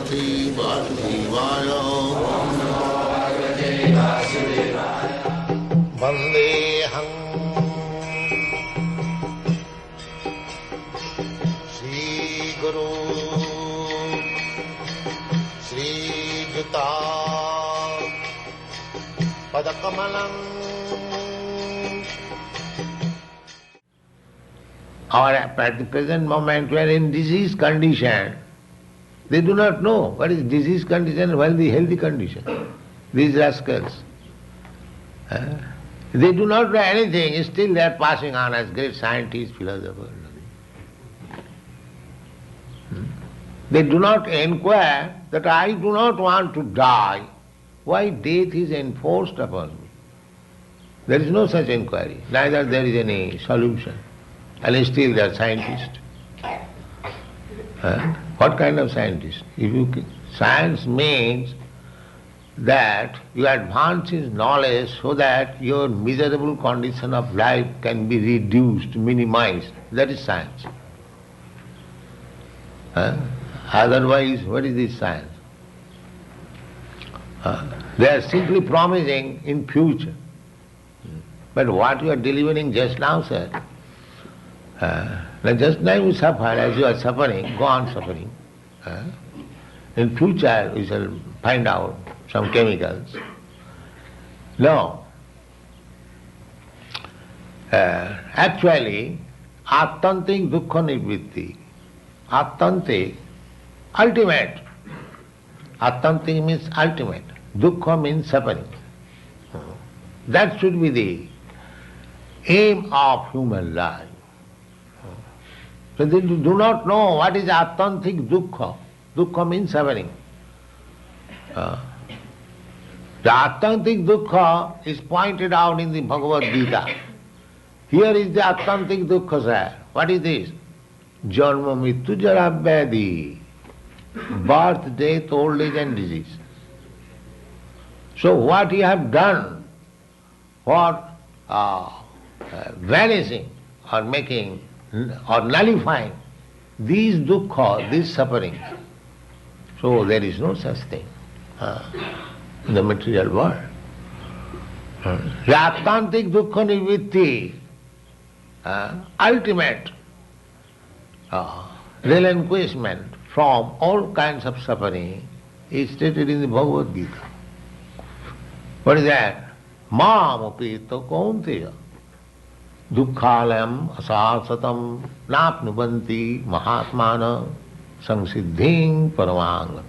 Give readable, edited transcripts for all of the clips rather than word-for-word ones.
भगवते वासुदेवाय वन्देऽहं श्रीगुरु श्रीयुता पदकमलम्. Or at the present moment we are in disease condition. They do not know what is disease condition and what is the healthy condition. These rascals. They do not know anything, still they are passing on as great scientists, philosophers. They do not inquire that I do not want to die. Why death is enforced upon me? There is no such inquiry, neither there is any solution. And still they are scientists. What kind of scientist? Science means that you advance in knowledge so that your miserable condition of life can be reduced, minimized. That is science. Otherwise, what is this science? They are simply promising in future. But what you are delivering just now, sir, just now you suffer, as you are suffering, go on suffering. In future we shall find out some chemicals. No. Actually, attantik dukkha nivritti. Attantik, ultimate. Attantik means ultimate. Dukkha means suffering. That should be the aim of human life. So they do not know what is attantik dukkha. Dukkha means suffering. The attantik dukkha is pointed out in the Bhagavad Gita. Here is the attantik dukkha, sir. What is this? Janma mrityu jara vyadhi. Birth, death, old age and disease. So what you have done for vanishing or making or nullifying these dukkha, these sufferings. So there is no such thing in the material world. Attantik dukkha nivritti, ultimate relinquishment from all kinds of suffering is stated in the Bhagavad Gita. What is that? Mam apita kaunteya dukkhalayam asasatam napnubanti mahatmana samsiddhing paramangana.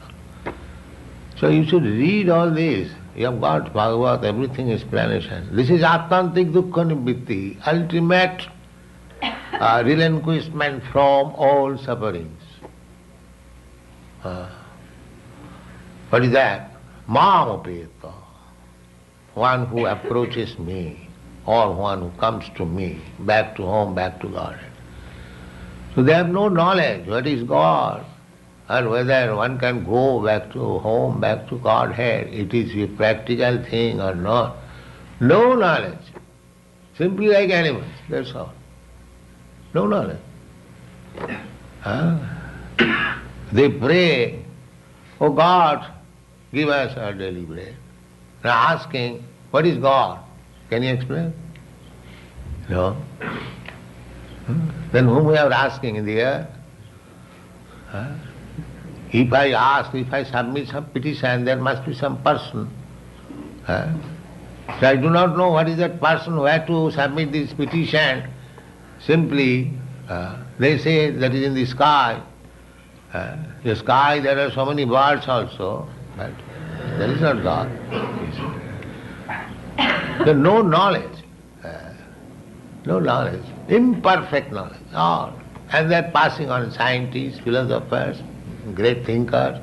So you should read all this. You have got Bhagavad, everything explanation. This is attantik dukkha nivritti, ultimate relinquishment from all sufferings. What is that? Mam apeta, one who approaches me, or one who comes to me, back to home, back to God. So they have no knowledge what is God and whether one can go back to home, back to Godhead, it is a practical thing or not. No knowledge. Simply like animals, that's all. No knowledge. They pray, oh God, give us our daily bread. They are asking, what is God? Can you explain? No. Then whom we are asking in the air? If I ask, if I submit some petition, there must be some person. So I do not know what is that person where to submit this petition. Simply, they say that is in the sky. The sky, there are so many birds also, but there is not God. There is no knowledge. No knowledge. Imperfect knowledge. All. And they are passing on scientists, philosophers, great thinkers,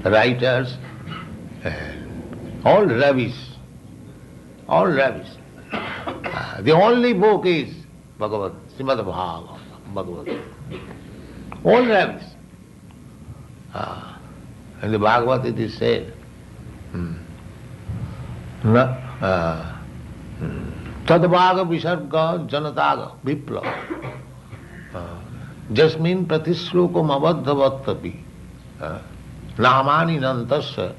writers, all rubbish. All rubbish. The only book is Bhagavad, Srimad Bhagavad. All rubbish. In the Bhagavad it is said, Tadvaga visarga janataga vipla jasmin pratislokam abadhavatapi नामानि नन्तस्य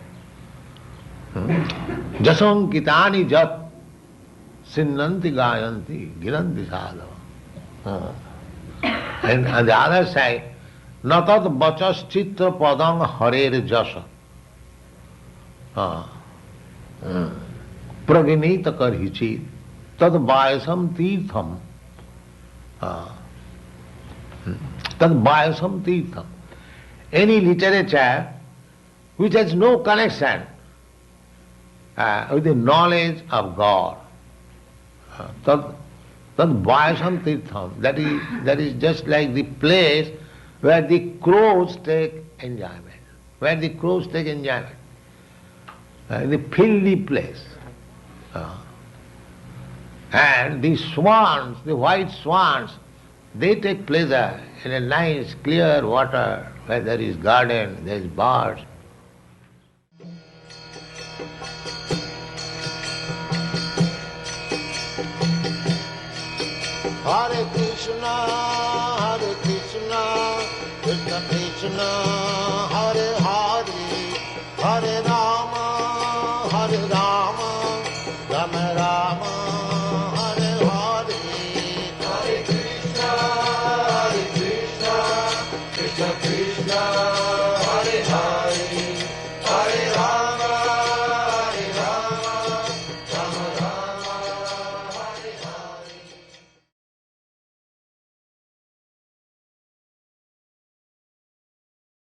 जसोंकितानि जप सिन्नन्ति गायन्ति गिरन्ति साधव. And on the other side, natad vachaschitta padang harer jasa. Praginita karhichit tad vayasam tirtham. Tad vayasam tirtham. Any literature which has no connection with the knowledge of God, tad vayasam tirtham, that is just like the place where the crows take enjoyment. Where the crows take enjoyment. The filthy place. And the swans, the white swans, they take pleasure in a nice clear water where there is garden, there is birds. Hare Krishna, Krishna Krishna, Hare Hare, Hare Rama, Rama Rama.